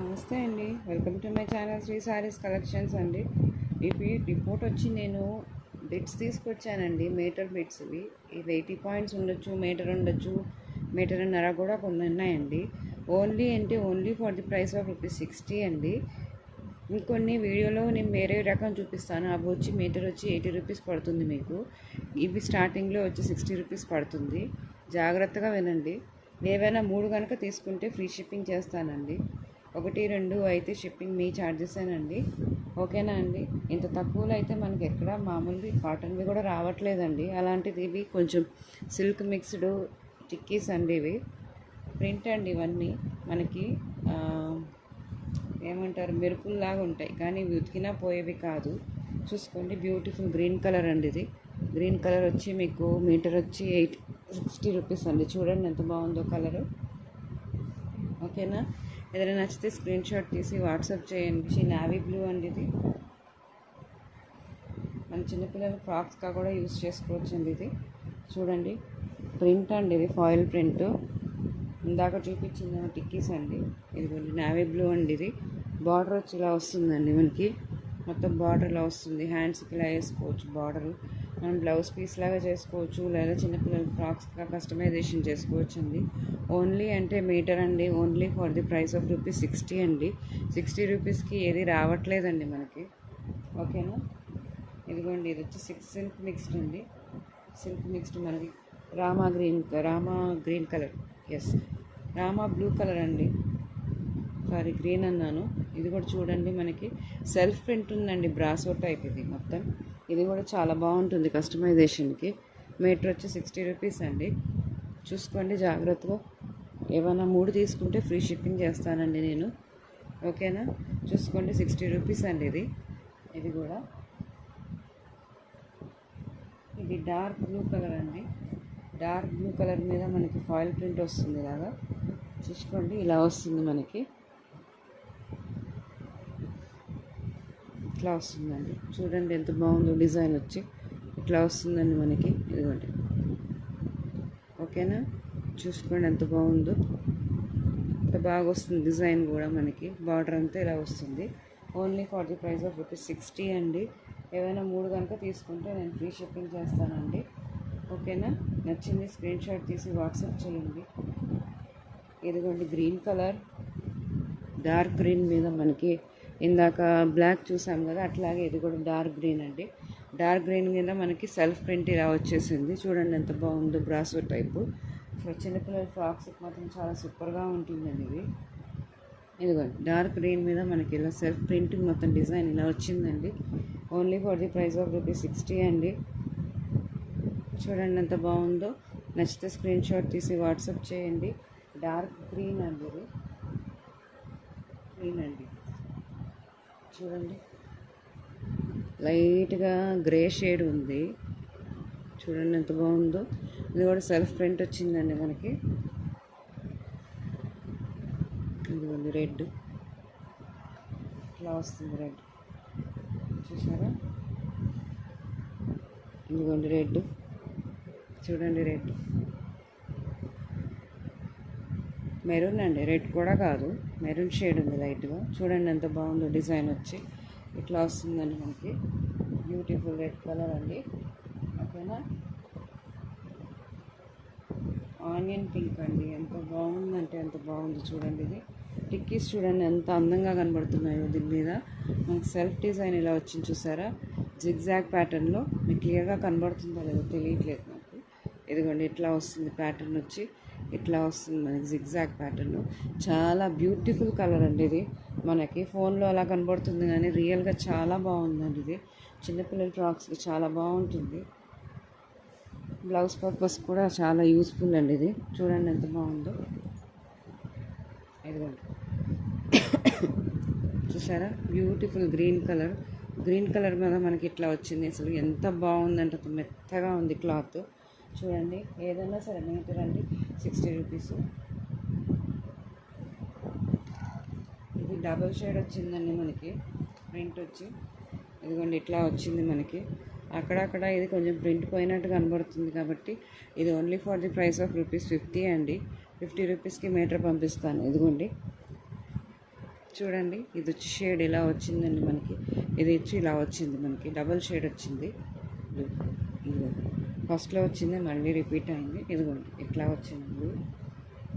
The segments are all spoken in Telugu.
నమస్తే అండి. Welcome to my channel Sri sarees collections అండి. ఇవి రిపోర్ట్ వచ్చి నేను బిట్స్ తీసుకొచ్చానండి. మీటర్ బిట్స్ ఇవి 80 పాయింట్స్ ఉండొచ్చు, మీటర్ ఉండొచ్చు, మీటర్న్నర కూడా కొన్ని ఉన్నాయండి. Only for the price of ₹60 అండి. ఇంకొన్ని వీడియోలో నేను వేరే రకం చూపిస్తాను. అవి వచ్చి మీటర్ వచ్చి ₹80 పడుతుంది మీకు. ఇవి స్టార్టింగ్లో వచ్చి ₹60 పడుతుంది. జాగ్రత్తగా వినండి. ఏవైనా 3 కనుక తీసుకుంటే ఫ్రీ షిప్పింగ్ చేస్తానండి. 1, 2 అయితే షిప్పింగ్ మీ ఛార్జెసేనండి. ఓకేనా అండి? ఇంత తక్కువలో అయితే మనకి ఎక్కడ మామూలుగా కాటన్వి కూడా రావట్లేదండి. అలాంటిది ఇవి కొంచెం సిల్క్ మిక్స్డ్ టిక్కీస్ అండి. ఇవి ప్రింట్ అండి. ఇవన్నీ మనకి ఏమంటారు, మెరుపుల్లాగా ఉంటాయి, కానీ ఇవి ఉతికినా పోయేవి కాదు. చూసుకోండి, బ్యూటిఫుల్ గ్రీన్ కలర్ అండి. ఇది గ్రీన్ కలర్ వచ్చి మీకు మీటర్ వచ్చి ₹60 అండి. చూడండి ఎంత బాగుందో కలరు. ఓకేనా? ఏదైనా నచ్చితే స్క్రీన్ షాట్ తీసి వాట్సాప్ చేయండి. నావీ బ్లూ అండి. ఇది మన చిన్నపిల్లలు ఫ్రాక్స్గా కూడా యూజ్ చేసుకోవచ్చు అండి. ఇది చూడండి, ప్రింట్ అండి. ఇది ఫాయిల్ ప్రింట్. ఇందాక చూపించిన టిక్కీస్ అండి. ఇదిగోండి నావీ బ్లూ అండి. ఇది బార్డర్ వచ్చి ఇలా వస్తుందండి. మనకి మొత్తం బార్డర్ ఇలా వస్తుంది. హ్యాండ్స్కి ఇలా వేసుకోవచ్చు బార్డరు. మనం బ్లౌజ్ పీస్ లాగా చేసుకోవచ్చు, లేదా చిన్నపిల్లల ఫ్రాక్స్గా కస్టమైజేషన్ చేసుకోవచ్చు అండి. ఓన్లీ అంటే మీటర్ అండి. Only for the price of ₹60 అండి. ₹60కి ఏది రావట్లేదండి మనకి. ఓకేనా? ఇదిగోండి, ఇది వచ్చి సిల్క్ మిక్స్డ్ అండి. సిల్క్ మిక్స్డ్ మనకి రామా గ్రీన్ కలర్, ఎస్ రామా బ్లూ కలర్ అండి. సారీ, గ్రీన్ అన్నాను. ఇది కూడా చూడండి, మనకి సెల్ఫ్ ప్రింట్ ఉందండి. బ్రాసో టైప్ ఇది మొత్తం. ఇది కూడా చాలా బాగుంటుంది కస్టమైజేషన్కి. మీటర్ వచ్చి ₹60 అండి. చూసుకోండి జాగ్రత్తగా. ఏమైనా 3 తీసుకుంటే ఫ్రీ షిప్పింగ్ చేస్తానండి నేను. ఓకేనా? చూసుకోండి, ₹60 అండి. ఇది కూడా ఇది డార్క్ బ్లూ కలర్ అండి. డార్క్ బ్లూ కలర్ మీద మనకి ఫాయిల్ ప్రింట్ వస్తుంది. ఇలాగా చూసుకోండి, ఇలా వస్తుంది మనకి. ఇట్లా వస్తుందండి. చూడండి ఎంత బాగుందో డిజైన్ వచ్చి ఇట్లా వస్తుందండి మనకి. ఇదిగోండి. ఓకేనా? చూసుకోండి ఎంత బాగుందో. ఎంత బాగా వస్తుంది డిజైన్ కూడా మనకి. బార్డర్ అంతా ఇలా వస్తుంది. Only for the price of ₹60 అండి. ఏవైనా 3 కనుక తీసుకుంటే నేను ఫ్రీ షిప్పింగ్ చేస్తానండి. ఓకేనా? నచ్చింది స్క్రీన్ షాట్ తీసి వాట్సాప్ చేయండి. ఇదిగోండి గ్రీన్ కలర్, డార్క్ గ్రీన్ మీద మనకి ఇందాక బ్లాక్ చూసాం కదా, అట్లాగే ఇది కూడా డార్క్ గ్రీన్ అండి. డార్క్ గ్రీన్ మీద మనకి సెల్ఫ్ ప్రింట్ ఇలా వచ్చేసింది. చూడండి ఎంత బాగుందో. బ్రాసో టైపు చిన్నపిల్లల ఫ్రాక్స్కి మాత్రం చాలా సూపర్గా ఉంటుందండి ఇది. ఇదిగోండి డార్క్ గ్రీన్ మీద మనకి ఇలా సెల్ఫ్ ప్రింటింగ్ మొత్తం డిజైన్ ఇలా వచ్చిందండి. Only for the price of ₹60 అండి. చూడండి ఎంత బాగుందో. నచ్చితే స్క్రీన్ షాట్ తీసి వాట్సాప్ చేయండి. డార్క్ గ్రీన్ అండి. ఇది గ్రీన్ అండి. చూడండి, లైట్గా గ్రే షేడ్ ఉంది. చూడండి ఎంత బాగుందో. ఇది కూడా సెల్ఫ్ ప్రింట్ వచ్చిందండి మనకి. ఇదిగోండి రెడ్, ఇట్లా వస్తుంది రెడ్. చూసారా? ఇదిగోండి రెడ్. చూడండి రెడ్, మెరూన్ అండి. రెడ్ కూడా కాదు, మెరూన్ షేడ్ ఉంది లైట్గా. చూడండి ఎంత బాగుందో డిజైన్ వచ్చి ఇట్లా వస్తుందండి మనకి. బ్యూటిఫుల్ రెడ్ కలర్ అండి. ఓకేనా? ఆనియన్ పింక్ అండి. ఎంత బాగుందంటే ఎంత బాగుంది. చూడండి, ఇది టిక్కీస్ చూడండి ఎంత అందంగా కనబడుతున్నాయో. దీని మీద మనకి సెల్ఫ్ డిజైన్ ఇలా వచ్చింది. చూసారా? జిగ్జాగ్ ప్యాటర్న్లో. మీకు క్లియర్గా కనబడుతుందో లేదో తెలియట్లేదు నాకు. ఇదిగోండి ఇట్లా వస్తుంది ప్యాటర్న్ వచ్చి. ఇట్లా వస్తుంది మనకి జిగ్జాగ్ ప్యాటర్న్. చాలా బ్యూటిఫుల్ కలర్ అండి. ఇది మనకి ఫోన్లో అలా కనబడుతుంది, కానీ రియల్గా చాలా బాగుందండి. ఇది చిన్నపిల్లల ఫ్రాక్స్కి చాలా బాగుంటుంది. బ్లౌజ్ పర్పస్ కూడా చాలా యూస్ఫుల్ అండి. ఇది చూడండి ఎంత బాగుందో. ఇదిగోండి చూసారా? Beautiful green colour. Green colour మీద మనకి ఇట్లా వచ్చింది. అసలు ఎంత బాగుందంటే అంత మెత్తగా ఉంది క్లాత్. చూడండి, ఏదైనా సరే మీటర్ అండి ₹60. ఇది డబుల్ షేడ్ వచ్చిందండి మనకి. ప్రింట్ వచ్చి ఇదిగోండి ఇట్లా వచ్చింది మనకి. అక్కడక్కడ ఇది కొంచెం ప్రింట్ పోయినట్టు కనబడుతుంది, కాబట్టి ఇది only for the price of ₹50 అండి. ₹50కి మీటర్ పంపిస్తాను. ఇదిగోండి చూడండి, ఇది వచ్చి షేడ్ ఇలా వచ్చిందండి మనకి. ఇది వచ్చి ఇలా వచ్చింది మనకి, డబల్ షేడ్ వచ్చింది. ఇదిగో ఫస్ట్లో వచ్చింది, మళ్ళీ రిపీట్ అయింది. ఇదిగోండి ఇట్లా వచ్చింది.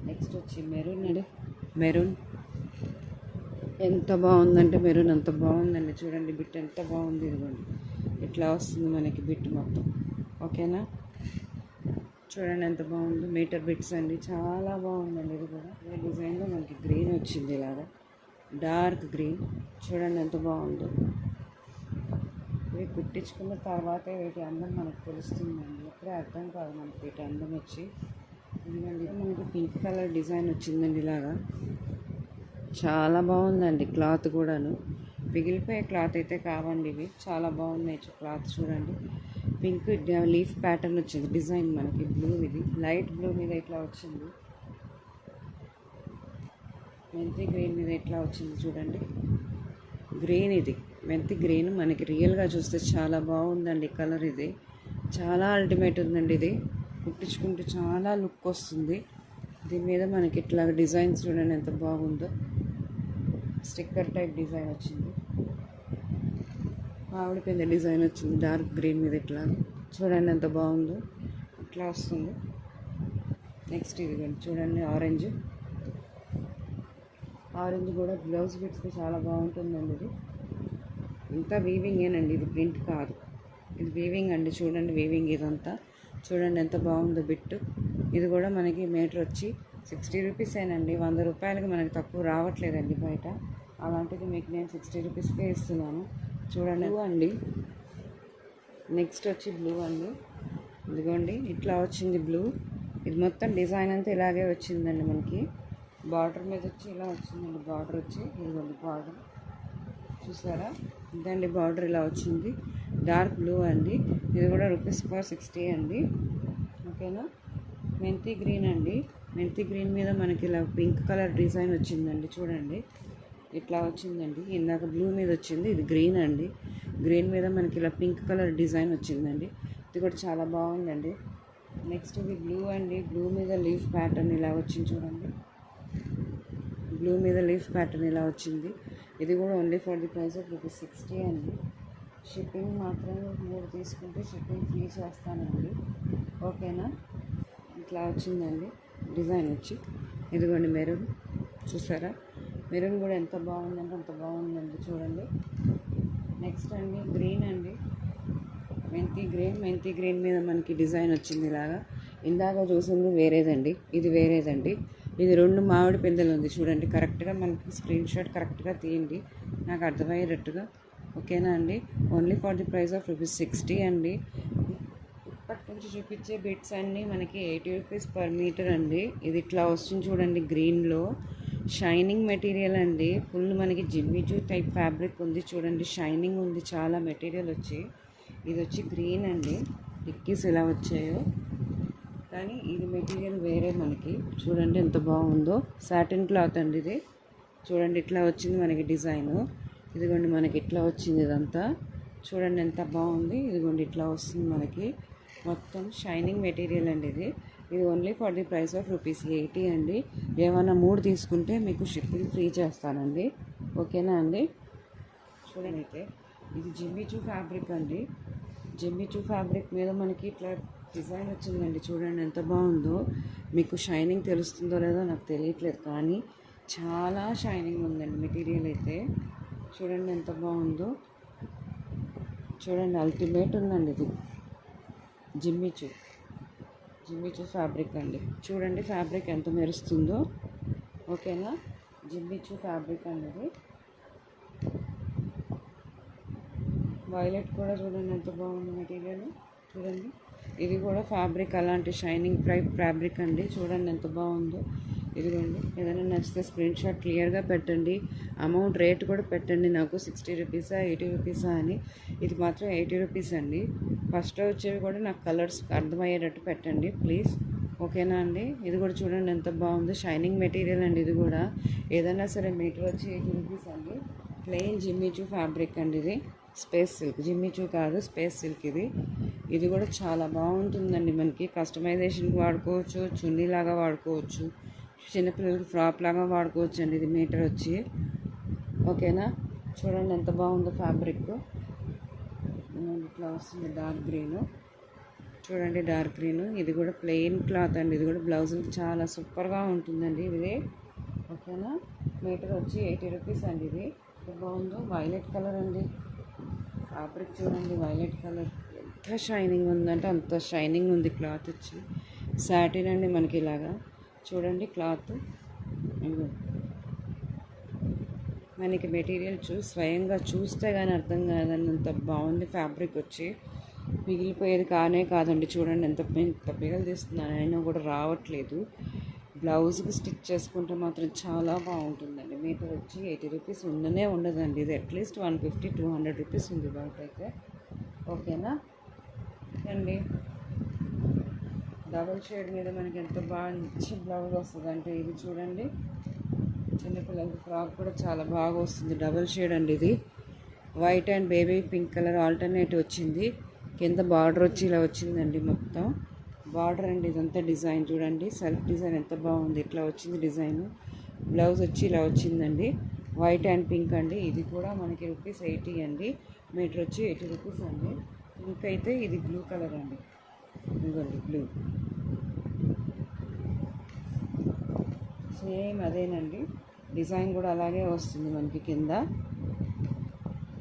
నెక్స్ట్ వచ్చి మెరూన్ అండి. మెరూన్ ఎంత బాగుందంటే మెరూన్ అంత బాగుందండి. చూడండి బిట్ ఎంత బాగుంది. ఇదిగోండి ఇట్లా వస్తుంది మనకి బిట్ మొత్తం. ఓకేనా, చూడండి ఎంత బాగుంది. మీటర్ బిట్స్ అండి, చాలా బాగుందండి. ఇది కూడా ఈ డిజైన్లో మనకి గ్రీన్ వచ్చింది, ఇలాగా డార్క్ గ్రీన్. చూడండి ఎంత బాగుందో. ఇవి కుట్టించుకున్న తర్వాతే వీటి అందం మనకు తెలుస్తుందండి. ఎప్పుడే అర్థం కాదు మనకి వీటి అందం వచ్చి. ఎందుకంటే మనకి పింక్ కలర్ డిజైన్ వచ్చిందండి ఇలాగా. చాలా బాగుందండి క్లాత్ కూడాను. పిగిలిపోయే క్లాత్ అయితే కావండి ఇవి, చాలా బాగున్నాయి క్లాత్. చూడండి పింక్ లీఫ్ ప్యాటర్న్ వచ్చింది డిజైన్ మనకి. బ్లూ, ఇది లైట్ బ్లూ మీద ఇట్లా వచ్చింది. మెంతి గ్రీన్ మీద ఇట్లా వచ్చింది. చూడండి గ్రీన్, ఇది మెంతి గ్రీన్. మనకి రియల్గా చూస్తే చాలా బాగుందండి కలర్. ఇది చాలా అల్టిమేట్ ఉందండి. ఇది కుట్టించుకుంటే చాలా లుక్ వస్తుంది. దీని మీద మనకి ఇట్లా డిజైన్స్ చూడండి ఎంత బాగుందో. స్టిక్కర్ టైప్ డిజైన్ వచ్చింది. మామిడి పిందె డిజైన్ వచ్చింది డార్క్ గ్రీన్ మీద. ఇట్లా చూడండి ఎంత బాగుందో, ఇట్లా వస్తుంది. నెక్స్ట్ ఇది చూడండి ఆరెంజ్. ఆరెంజ్ కూడా బ్లౌజ్ బిట్స్కి చాలా బాగుంటుందండి. ఇది ఇంత వీవింగేనండి, ఇది ప్రింట్ కాదు, ఇది వీవింగ్ అండి. చూడండి వీవింగ్ ఇదంతా. చూడండి ఎంత బాగుందో బిట్టు. ఇది కూడా మనకి మీటర్ వచ్చి 60 రూపీసేనండి. 100 రూపాయలకి మనకి తక్కువ రావట్లేదండి బయట. అలాంటిది మీకు నేను 60 రూపీస్కే ఇస్తున్నాను. చూడండి బ్లూ అండి. నెక్స్ట్ వచ్చి బ్లూ అండి. ఇదిగోండి ఇట్లా వచ్చింది బ్లూ. ఇది మొత్తం డిజైన్ అంతా ఇలాగే వచ్చిందండి మనకి. బార్డర్ మీద వచ్చి ఇలా వచ్చిందండి. బార్డర్ వచ్చి ఇదిగోండి బార్డర్ చూసారా, ఇదండి బార్డర్ ఇలా వచ్చింది. డార్క్ బ్లూ అండి. ఇది కూడా ₹60 అండి. ఓకేనా, మెంతి గ్రీన్ అండి. మెంతి గ్రీన్ మీద మనకి ఇలా పింక్ కలర్ డిజైన్ వచ్చిందండి. చూడండి ఇట్లా వచ్చిందండి. ఇందాక బ్లూ మీద వచ్చింది, ఇది గ్రీన్ అండి. గ్రీన్ మీద మనకి ఇలా పింక్ కలర్ డిజైన్ వచ్చిందండి. ఇది కూడా చాలా బాగుందండి. నెక్స్ట్ ఇది బ్లూ అండి. బ్లూ మీద లీఫ్ ప్యాటర్న్ ఇలా వచ్చింది. చూడండి బ్లూ మీద లీఫ్ ప్యాటర్న్ ఇలా వచ్చింది. ఇది కూడా only for the price of ₹60 అండి. షిప్పింగ్ మాత్రం 3 తీసుకుంటే షిప్పింగ్ ఫ్రీ చేస్తానండి. ఓకేనా, ఇట్లా వచ్చిందండి డిజైన్ వచ్చి. ఇదిగోండి మెరూన్ చూసారా, మెరూన్ కూడా ఎంత బాగుందంటే అంత బాగుందండి. చూడండి నెక్స్ట్ అండి గ్రీన్ అండి. మెంతి గ్రీన్. మెంతి గ్రీన్ మీద మనకి డిజైన్ వచ్చింది ఇలాగా. ఇందాక చూసింది వేరేదండి, ఇది వేరేదండి. ఇది 2 మామిడి పిందెలు ఉంది. చూడండి కరెక్ట్గా మనకి స్క్రీన్ షాట్ కరెక్ట్గా తీయండి, నాకు అర్థమయ్యేటట్టుగా. ఓకేనా అండి, only for the price of ₹60 అండి. ఇప్పటి నుంచి చూపించే బిట్స్ అన్నీ మనకి 80 రూపీస్ పర్ మీటర్ అండి. ఇది ఇట్లా వస్తుంది చూడండి గ్రీన్లో. షైనింగ్ మెటీరియల్ అండి. ఫుల్ మనకి జిమ్మిచూ టైప్ ఫ్యాబ్రిక్ ఉంది. చూడండి షైనింగ్ ఉంది చాలా మెటీరియల్ వచ్చి. ఇది వచ్చి గ్రీన్ అండి. టిక్కీస్ ఎలా వచ్చాయో, కానీ ఇది మెటీరియల్ వేరే మనకి. చూడండి ఎంత బాగుందో. సాటిన్ క్లాత్ అండి ఇది. చూడండి ఇట్లా వచ్చింది మనకి డిజైన్. ఇదిగోండి మనకి ఇట్లా వచ్చింది ఇదంతా. చూడండి ఎంత బాగుంది. ఇదిగోండి ఇట్లా వస్తుంది మనకి మొత్తం షైనింగ్ మెటీరియల్ అండి ఇది. ఇది only for the price of ₹80 అండి. ఏమైనా 3 తీసుకుంటే మీకు షిప్పింగ్ ఫ్రీ చేస్తానండి. ఓకేనా అండి, చూడండి అయితే ఇది జిమ్మిచూ ఫ్యాబ్రిక్ అండి. జిమ్మిచూ ఫ్యాబ్రిక్ మీద మనకి ఇట్లా డిజైన్ వచ్చిందండి. చూడండి ఎంత బాగుందో. మీకు షైనింగ్ తెలుస్తుందో లేదో నాకు తెలియట్లేదు, కానీ చాలా షైనింగ్ ఉందండి మెటీరియల్ అయితే. చూడండి ఎంత బాగుందో. చూడండి అల్టిమేట్ ఉందండి ఇది. జిమ్మిచూ ఫ్యాబ్రిక్ అండి. చూడండి ఫ్యాబ్రిక్ ఎంత మెరుస్తుందో. ఓకేనా, జిమ్మిచూ ఫ్యాబ్రిక్ అనేది. వైలెట్ కూడా చూడండి ఎంత బాగుంది మెటీరియల్. చూడండి ఇది కూడా ఫ్యాబ్రిక్ అలాంటి షైనింగ్ ఫ్యాబ్రిక్ అండి. చూడండి ఎంత బాగుందో. ఇదిగోండి ఏదైనా నచ్చితే స్క్రీన్ షాట్ క్లియర్గా పెట్టండి. అమౌంట్ రేట్ కూడా పెట్టండి నాకు, 60 రూపీసా 80 రూపీసా అని. ఇది మాత్రం 80 రూపీస్ అండి. ఫస్ట్లో వచ్చేవి కూడా నాకు కలర్స్ అర్థమయ్యేటట్టు పెట్టండి ప్లీజ్. ఓకేనా అండి, ఇది కూడా చూడండి ఎంత బాగుందో. షైనింగ్ మెటీరియల్ అండి. ఇది కూడా ఏదైనా సరే మీటర్ వచ్చి 80 రూపీస్ అండి. ప్లెయిన్ జిమ్మిచూ ఫ్యాబ్రిక్ అండి. ఇది స్పేస్ సిల్క్, జిమ్మిచూ కాదు స్పేస్ సిల్క్ ఇది. ఇది కూడా చాలా బాగుంటుందండి. మనకి కస్టమైజేషన్కి వాడుకోవచ్చు, చున్నీలాగా వాడుకోవచ్చు, చిన్నపిల్లలకి ఫ్రాక్ లాగా వాడుకోవచ్చు అండి. ఇది మీటర్ వచ్చి ఓకేనా. చూడండి ఎంత బాగుందో ఫ్యాబ్రిక్. ఇట్లా వస్తుంది డార్క్ గ్రీను. చూడండి డార్క్ గ్రీను. ఇది కూడా ప్లెయిన్ క్లాత్ అండి. ఇది కూడా బ్లౌజులు చాలా సూపర్గా ఉంటుందండి ఇది. ఓకేనా. మీటర్ వచ్చి 80 రూపీస్ అండి. ఇది ఎంత బాగుందో. వైలెట్ కలర్ అండి. ఫ్యాబ్రిక్ చూడండి వైలెట్ కలర్. ఎంత షైనింగ్ ఉందంటే అంత షైనింగ్ ఉంది. క్లాత్ వచ్చి సాటిన్ అండి మనకి ఇలాగా. చూడండి క్లాత్. మనకి మెటీరియల్ స్వయంగా చూస్తే కానీ అర్థం కాదన్నంత బాగుంది ఫ్యాబ్రిక్ వచ్చి. మిగిలిపోయేది కానే కాదండి. చూడండి ఎంత పిగలు తీస్తున్నాను అయినా కూడా రావట్లేదు. బ్లౌజ్కి స్టిచ్ చేసుకుంటే మాత్రం చాలా బాగుంటుందండి. మీటర్ వచ్చి 80 రూపీస్ ఉండనే ఉండదండి. ఇది అట్లీస్ట్ 150-200 రూపీస్ ఉంది బయట అయితే. ఓకేనా అండి. డబల్ షేడ్ మీద మనకి ఎంత బాగా మంచి బ్లౌజ్ వస్తుంది అంటే ఇది చూడండి. చిన్నపిల్లలకి ఫ్రాక్ కూడా చాలా బాగా వస్తుంది. డబల్ షేడ్ అండి ఇది. White and baby pink colour alternate వచ్చింది. కింద బార్డర్ వచ్చి ఇలా వచ్చిందండి. మొత్తం బార్డర్ అండి. ఇదంతా డిజైన్ చూడండి. సెల్ఫ్ డిజైన్ ఎంత బాగుంది. ఇట్లా వచ్చింది డిజైన్. బ్లౌజ్ వచ్చి ఇలా వచ్చిందండి. వైట్ అండ్ పింక్ అండి. ఇది కూడా మనకి రూపీస్ 80 అండి. మీటర్ వచ్చి 80 రూపీస్ అండి. పింక్ అయితే ఇది బ్లూ కలర్ అండి. ఇదిగోండి బ్లూ. సేమ్ అదేనండి. డిజైన్ కూడా అలాగే వస్తుంది మనకి కింద.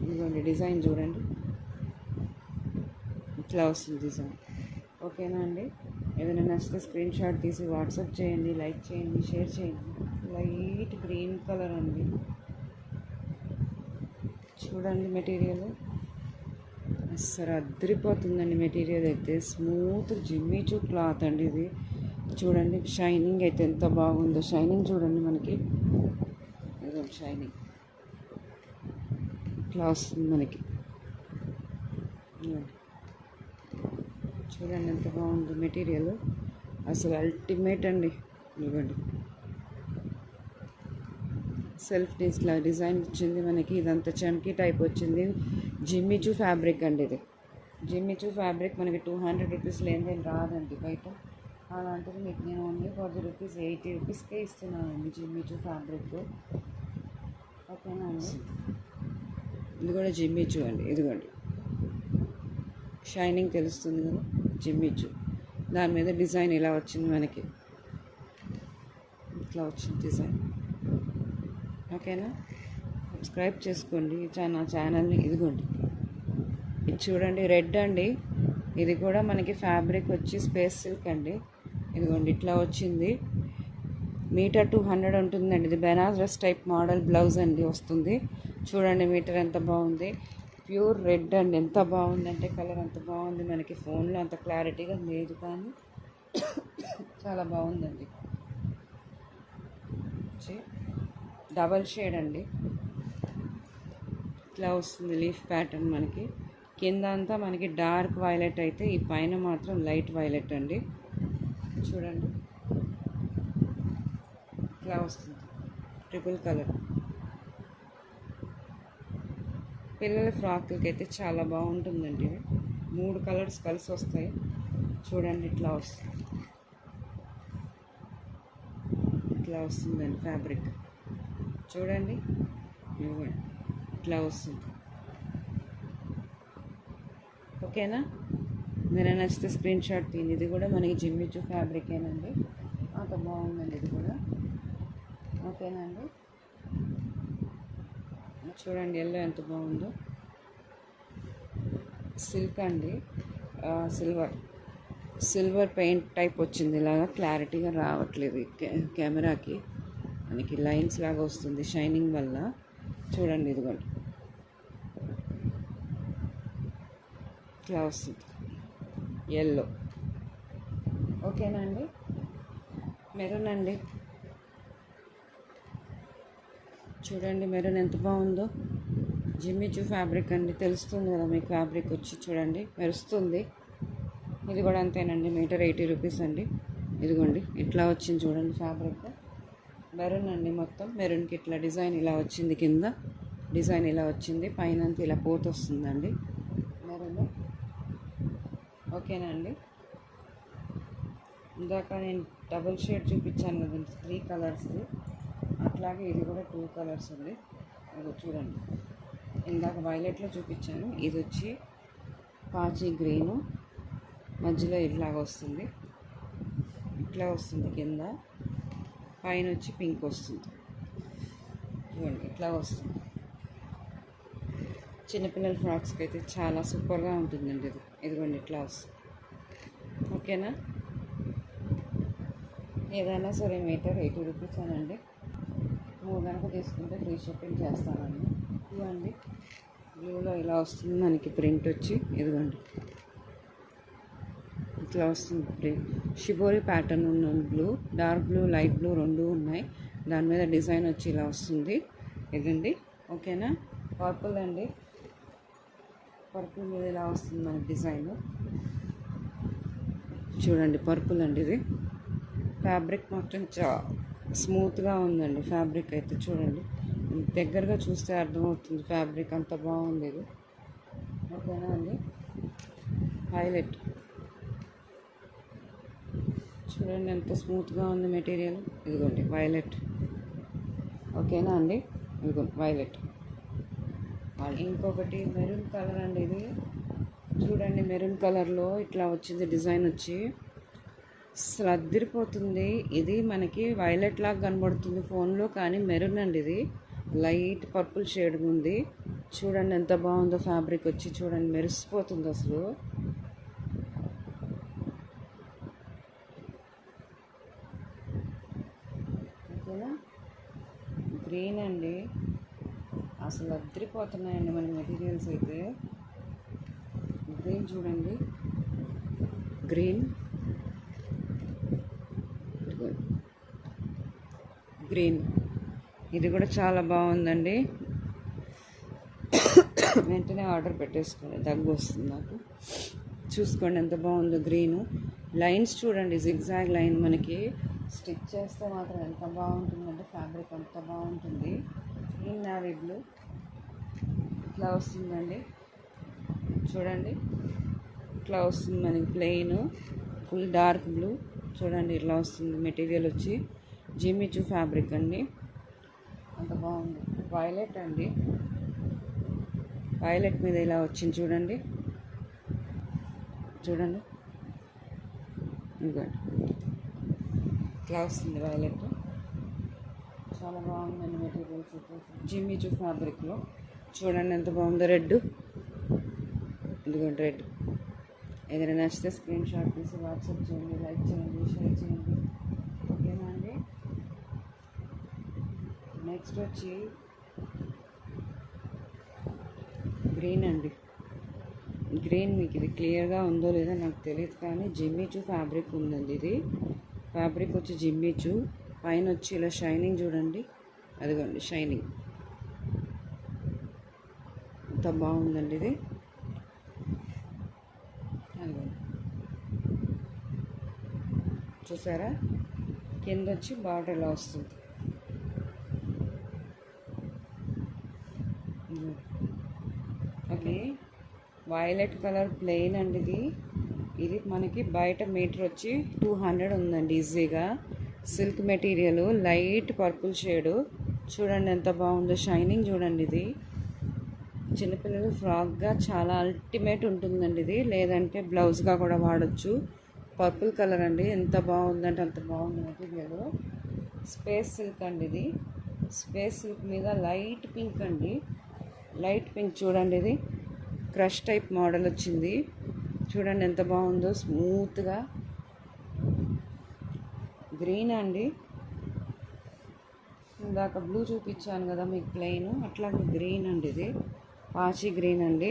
ఇదిగోండి డిజైన్ చూడండి. ఇట్లా వస్తుంది డిజైన్. ఓకేనా అండి. ఏదైనా నచ్చితే స్క్రీన్ షాట్ తీసి వాట్సాప్ చేయండి, లైక్ చేయండి, షేర్ చేయండి. లైట్ గ్రీన్ కలర్ అండి. చూడండి మెటీరియల్ అస్సలు అద్దరిపోతుందండి. మెటీరియల్ అయితే స్మూత్ జిమ్మిచూ క్లాత్ అండి ఇది. చూడండి షైనింగ్ అయితే ఎంత బాగుందో. షైనింగ్ చూడండి మనకి. షైనింగ్ ఇట్లా వస్తుంది మనకి. చూడండి ఎంత బాగుంది మెటీరియల్. అసలు అల్టిమేట్ అండి. ఇవ్వండి సెల్ఫ్ డిజైన్ వచ్చింది మనకి. ఇదంతా చమ్కీ టైప్ వచ్చింది. జిమ్మిచూ ఫ్యాబ్రిక్ అండి ఇది. జిమ్మిచూ ఫ్యాబ్రిక్ మనకి 200 రూపీస్ లేనిదేం రాదండి బయట. అలాంటిది మీకు నేను ఓన్లీ 40 రూపీస్ 80 రూపీస్కే ఇస్తున్నానండి జిమ్మిచూ ఫ్యాబ్రిక్. ఓకేనా అండి. ఇది కూడా జిమ్మిచూ అండి. ఇదిగోండి షైనింగ్ తెలుస్తుంది కదా. జిమ్మిచూ. దాని మీద డిజైన్ ఇలా వచ్చింది మనకి. ఇట్లా వచ్చింది డిజైన్. ఓకేనా. సబ్స్క్రైబ్ చేసుకోండి నా ఛానల్ని. ఇదిగోండి ఇది చూడండి రెడ్ అండి. ఇది కూడా మనకి ఫ్యాబ్రిక్ వచ్చి స్పేస్ సిల్క్ అండి. ఇదిగోండి ఇట్లా వచ్చింది. మీటర్ 200 ఉంటుందండి. ఇది బెనారస్ టైప్ మోడల్ బ్లౌజ్ అండి వస్తుంది. చూడండి మీటర్ ఎంత బాగుంది. ప్యూర్ రెడ్ అండి. ఎంత బాగుందంటే కలర్ అంత బాగుంది. మనకి ఫోన్లో అంత క్లారిటీగా లేదు కానీ చాలా బాగుందండి. డబల్ షేడ్ అండి. ఇట్లా వస్తుంది లీఫ్ ప్యాటర్న్ మనకి. కింద అంతా మనకి డార్క్ వైలెట్ అయితే ఈ పైన మాత్రం లైట్ వైలెట్ అండి. చూడండి ఇట్లా వస్తుంది ట్రిపుల్ కలర్. పిల్లల ఫ్రాక్లకి అయితే చాలా బాగుంటుందండి. 3 కలర్స్ కలిసి వస్తాయి. చూడండి ఇట్లా వస్తుంది. ఇట్లా వస్తుందండి ఫ్యాబ్రిక్. చూడండి ఇట్లా వస్తుంది. ఓకేనా. మీరు నచ్చితే స్క్రీన్ షాట్ తీయండి. ఇది కూడా మనకి జిమ్మిచూ ఫ్యాబ్రికేనండి. అంత బాగుందండి ఇది కూడా. ఓకేనా అండి. చూడండి ఎల్లో ఎంత బాగుందో. సిల్క్ అండి. సిల్వర్ పెయింట్ టైప్ వచ్చింది. ఇలాగా క్లారిటీగా రావట్లేదు కెమెరాకి. మనకి లైన్స్ లాగా వస్తుంది షైనింగ్ వల్ల. చూడండి ఇదిగోండి ఇట్లా వస్తుంది ఎల్లో. ఓకేనా అండి. మెరూన్ అండి. చూడండి మెరూన్ ఎంత బాగుందో. జిమ్మిచూ ఫ్యాబ్రిక్ అండి. తెలుస్తుంది కదా మీకు ఫ్యాబ్రిక్ వచ్చి. చూడండి మెరుస్తుంది. ఇది కూడా అంతేనండి. మీటర్ 80 రూపీస్ అండి. ఇదిగోండి ఇట్లా వచ్చింది చూడండి ఫ్యాబ్రిక్. మెరూన్ అండి. మొత్తం మెరూన్కి ఇట్లా డిజైన్ ఇలా వచ్చింది. కింద డిజైన్ ఇలా వచ్చింది. పైన అంతా ఇలా పోత వస్తుందండి మెరూన్. ఓకేనా అండి. ఇందాక నేను డబుల్ షేడ్ చూపించాను కదండి 3 కలర్స్ది. అట్లాగే ఇది కూడా 2 కలర్స్ ఉంది. అది చూడండి, ఇందాక వైలెట్లో చూపించాను, ఇది వచ్చి పాచి గ్రీను, మధ్యలో ఇట్లాగ వస్తుంది, ఇట్లా వస్తుంది, కింద పైన వచ్చి పింక్ వస్తుంది. చూడండి ఇట్లా వస్తుంది. చిన్నపిల్లల ఫ్రాక్స్కి అయితే చాలా సూపర్గా ఉంటుందండి ఇది. ఇదిగోండి ఇట్లా వస్తుంది. ఓకేనా? ఏదైనా సరే మీటర్ 80 రూపీస్ అనండి. 3 కనుక తీసుకుంటే ఫ్రీ షిప్పింగ్ చేస్తానండి. ఇదిగోండి బ్లూలో ఇలా వస్తుంది మనకి ప్రింట్ వచ్చి, ఇదిగోండి ఇట్లా వస్తుంది ప్రింట్. షిబోరి ప్యాటర్న్ ఉన్న blue, dark blue, light blue రెండు ఉన్నాయి. దాని మీద డిజైన్ వచ్చి ఇలా వస్తుంది. ఇదండి. ఓకేనా? పర్పుల్ అండి, పర్పుల్ మీద ఇలా వస్తుంది మనకి డిజైన్. చూడండి పర్పుల్ అండి ఇది. ఫ్యాబ్రిక్ మొత్తం స్మూత్గా ఉందండి. ఫ్యాబ్రిక్ అయితే చూడండి, దగ్గరగా చూస్తే అర్థమవుతుంది ఫ్యాబ్రిక్ అంత బాగుంది ఇది. ఓకేనా అండి? హైలైట్ చూడండి ఎంత స్మూత్గా ఉంది మెటీరియల్. ఇదిగోండి వైలెట్. ఓకేనా అండి? ఇదిగోండి వైలెట్. ఇంకొకటి మెరూన్ కలర్ అండి ఇది. చూడండి మెరూన్ కలర్లో ఇట్లా వచ్చింది డిజైన్ వచ్చి, అసలు అద్దరిపోతుంది. ఇది మనకి వైలెట్ లాగా కనబడుతుంది ఫోన్లో, కానీ మెరూన్ అండి ఇది. లైట్ పర్పుల్ షేడ్ ఉంది. చూడండి ఎంత బాగుందో ఫ్యాబ్రిక్ వచ్చి, చూడండి మెరిసిపోతుంది అసలు. ఓకేనా? గ్రీన్ అండి, అసలు అద్దరిపోతున్నాయండి మన మెటీరియల్స్ అయితే. గ్రీన్ చూడండి, గ్రీన్ గ్రీన్ ఇది కూడా చాలా బాగుందండి. వెంటనే ఆర్డర్ పెట్టేసుకోండి, దగ్గు వస్తుంది నాకు. చూసుకోండి ఎంత బాగుందో గ్రీను. లైన్స్ చూడండి, జిగ్జాగ్ లైన్ మనకి స్టిచ్ చేస్తే మాత్రం ఎంత బాగుంటుందంటే ఫ్యాబ్రిక్ అంత బాగుంటుంది. ఈ నావీ బ్లూ ఇట్లా వస్తుందండి. చూడండి ఇట్లా వస్తుంది మనకి ప్లెయిన్. ఫుల్ డార్క్ బ్లూ చూడండి ఇట్లా వస్తుంది మెటీరియల్ వచ్చి. జిమ్మిచూ ఫ్యాబ్రిక్ అండి, అంత బాగుంది. వైలెట్ అండి, వైలెట్ మీద ఇలా వచ్చింది చూడండి. చూడండి ఇంకోటి ఇట్లా వస్తుంది వైలెట్. చాలా బాగుందండి మెటీరియల్స్. జిమ్మిచూ ఫ్యాబ్రిక్లో చూడండి ఎంత బాగుందో. రెడ్, ఇదిగోండి రెడ్. ఏదైనా నచ్చితే స్క్రీన్ షాట్ తీసి వాట్సాప్ చేయండి, లైక్ చేయండి, షేర్ చేయండి. ఓకేనా అండి? నెక్స్ట్ వచ్చి గ్రీన్ అండి. గ్రీన్ మీకు ఇది క్లియర్గా ఉందో లేదో నాకు తెలియదు, కానీ జిమ్మిచూ ఫ్యాబ్రిక్ ఉందండి. ఇది ఫ్యాబ్రిక్ వచ్చి జిమ్మిచూ, పైన వచ్చి ఇలా షైనింగ్ చూడండి. అదిగోండి షైనింగ్ ఎంత బాగుందండి ఇది. అదిగోండి చూసారా, కింద వచ్చి బార్డర్ ఇలా వస్తుంది. ఓకే, వైలెట్ కలర్ ప్లెయిన్ అండి ఇది. ఇది మనకి బయట మీటర్ వచ్చి 200 ఉందండి ఈజీగా. Silk material, light purple shade. చూడండి ఎంత బాగుందో, షైనింగ్ చూడండి. ఇది చిన్నపిల్లలు ఫ్రాక్గా చాలా అల్టిమేట్ ఉంటుందండి ఇది, లేదంటే బ్లౌజ్గా కూడా వాడచ్చు. పర్పుల్ కలర్ అండి, ఎంత బాగుందంటే అంత బాగుంది మెటీరియల్. స్పేస్ సిల్క్ అండి ఇది. స్పేస్ సిల్క్ మీద లైట్ పింక్ అండి, లైట్ పింక్ చూడండి. ఇది క్రష్ టైప్ మోడల్ వచ్చింది. చూడండి ఎంత బాగుందో, స్మూత్గా. గ్రీన్ అండి, ఇందాక బ్లూ చూపించాను కదా మీకు ప్లెయిన్, అట్లాగే గ్రీన్ అండి. ఇది పాచి గ్రీన్ అండి.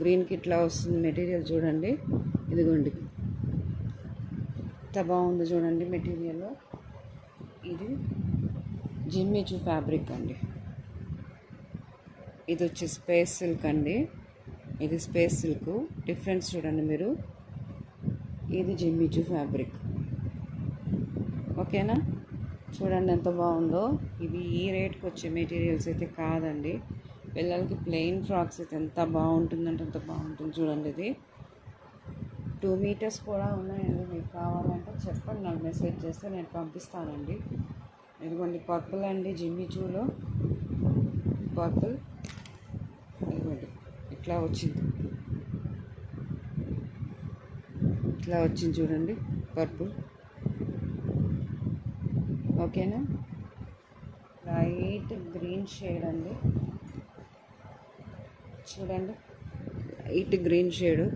గ్రీన్కి ఇట్లా వస్తుంది మెటీరియల్ చూడండి. ఇదిగోండి ఎంత బాగుందో చూడండి మెటీరియల్. ఇది జిమ్మిచూ ఫ్యాబ్రిక్ అండి. ఇది వచ్చి స్పేస్ సిల్క్ అండి. ఇది స్పేస్ సిల్క్, డిఫరెన్స్ చూడండి మీరు. ఇది జిమ్మిచూ ఫ్యాబ్రిక్. ఓకేనా? చూడండి ఎంత బాగుందో. ఇవి ఈ రేట్కి వచ్చే మెటీరియల్స్ అయితే కాదండి. పిల్లలకి ప్లెయిన్ ఫ్రాక్స్ అయితే ఎంత బాగుంటుందంటే అంత బాగుంటుంది చూడండి. ఇది 2 మీటర్స్ కూడా ఉన్నాయండి. మీకు కావాలంటే చెప్పండి, నాకు మెసేజ్ చేస్తే నేను పంపిస్తానండి. ఇదిగోండి పర్పుల్ అండి జిమ్మిచూలో. పర్పుల్. ఇదిగోండి ఇట్లా వచ్చింది, ఇట్లా వచ్చింది చూడండి పర్పుల్. ఓకేనా, లైట్ గ్రీన్ షేడ్ అండి, చూడండి light green shade.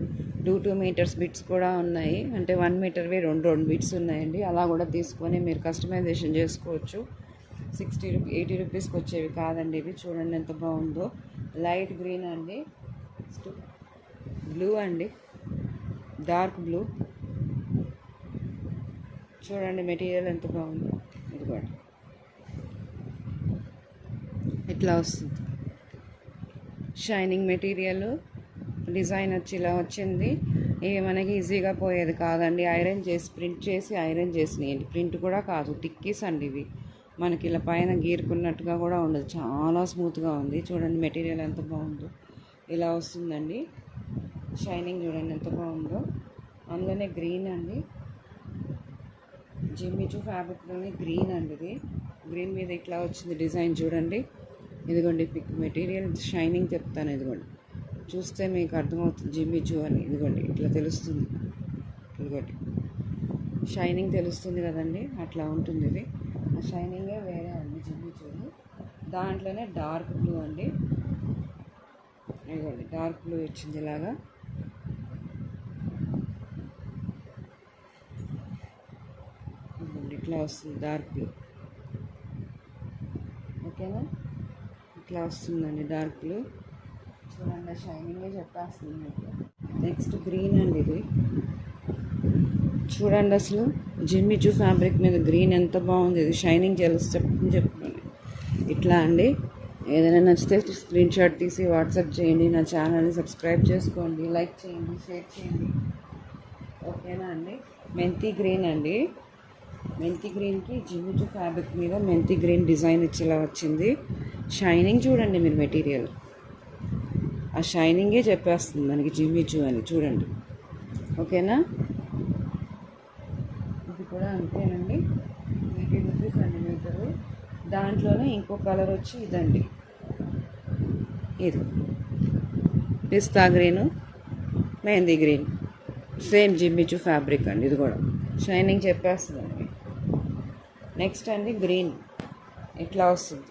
2 meters bits కూడా ఉన్నాయి, అంటే 1 మీటర్వి రెండు బిట్స్ ఉన్నాయండి. అలా కూడా తీసుకొని మీరు కస్టమైజేషన్ చేసుకోవచ్చు. 80 రూపీస్కి వచ్చేవి కాదండి ఇవి. చూడండి ఎంత బాగుందో, లైట్ గ్రీన్ అండి, బ్లూ అండి, డార్క్ బ్లూ. చూడండి మెటీరియల్ ఎంత బాగుందో. ఇదిగోండి ఇట్లా వస్తుంది, షైనింగ్ మెటీరియల్, డిజైన్ వచ్చి ఇలా వచ్చింది. ఇవి మనకి ఈజీగా పోయేది కాదండి, ఐరన్ చేసి ప్రింట్ చేసి ఐరన్ చేసినాయండి. ప్రింట్ కూడా కాదు, టిక్కీస్ అండి ఇవి. మనకి ఇలా పైన గీరుకున్నట్టుగా కూడా ఉండదు, చాలా స్మూత్గా ఉంది. చూడండి మెటీరియల్ ఎంత బాగుందో, ఇలా వస్తుందండి. షైనింగ్ చూడండి ఎంత బాగుందో. అందులోనే గ్రీన్ అండి, జిమ్మిచూ ఫ్యాబ్రిక్లోనే గ్రీన్ అండి ఇది. గ్రీన్ మీద ఇట్లా వచ్చింది డిజైన్ చూడండి. ఇదిగోండి పిక్ మెటీరియల్ షైనింగ్ చెప్తాను, ఇదిగోండి చూస్తే మీకు అర్థమవుతుంది జిమ్మిచూ అని. ఇదిగోండి ఇట్లా తెలుస్తుంది, ఇదిగోండి షైనింగ్ తెలుస్తుంది కదండి, అట్లా ఉంటుంది ఇది. ఆ షైనింగే వేరే అండి జిమ్మిచూని. దాంట్లోనే డార్క్ బ్లూ అండి, ఇదిగోండి డార్క్ బ్లూ వచ్చింది ఇలాగా. ఇట్లా వస్తుంది డార్క్ బ్లూ. ఓకేనా, ఇట్లా వస్తుందండి డార్క్ బ్లూ. చూడండి షైనింగే చెప్పేస్తుంది మీకు. నెక్స్ట్ గ్రీన్ అండి ఇది. చూడండి అసలు జిమ్మిచూ ఫ్యాబ్రిక్ మీద గ్రీన్ ఎంత బాగుంది. ఇది షైనింగ్ చెప్తున్నాను. ఇట్లా అండి, ఏదైనా నచ్చితే స్క్రీన్ షాట్ తీసి వాట్సాప్ చేయండి. నా ఛానల్ని సబ్స్క్రైబ్ చేసుకోండి, లైక్ చేయండి, షేర్ చేయండి. ఓకేనా అండి. మెంతి గ్రీన్ అండి, మెంతి గ్రీన్కి జిమ్మిచూ ఫ్యాబ్రిక్ మీద మెంతి గ్రీన్ డిజైన్ ఇచ్చేలా వచ్చింది. షైనింగ్ చూడండి మీరు మెటీరియల్, ఆ షైనింగే చెప్పేస్తుంది మనకి జిమ్మిచూ అని. చూడండి ఓకేనా. ఇది కూడా అంతేనండి, 80 రూపీస్ అండి మీటరు. దాంట్లోనే ఇంకో కలర్ వచ్చి ఇదండి, ఇది పిస్తా green, mehndi green, same Jimmy Choo fabric అండి. ఇది కూడా షైనింగ్ చెప్పేస్తుందండి. నెక్స్ట్ అండి గ్రీన్ ఇట్లా వస్తుంది,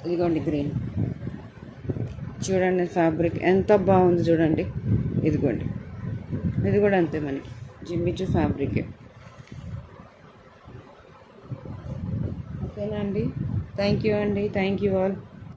ఇదిగోండి గ్రీన్. చూడండి ఫ్యాబ్రిక్ ఎంత బాగుంది చూడండి. ఇదిగోండి ఇది కూడా అంతే మనకి జిమ్మిచూ ఫ్యాబ్రికే. ఓకేనా అండి, థ్యాంక్ యూ అండి, థ్యాంక్ యూ ఆల్.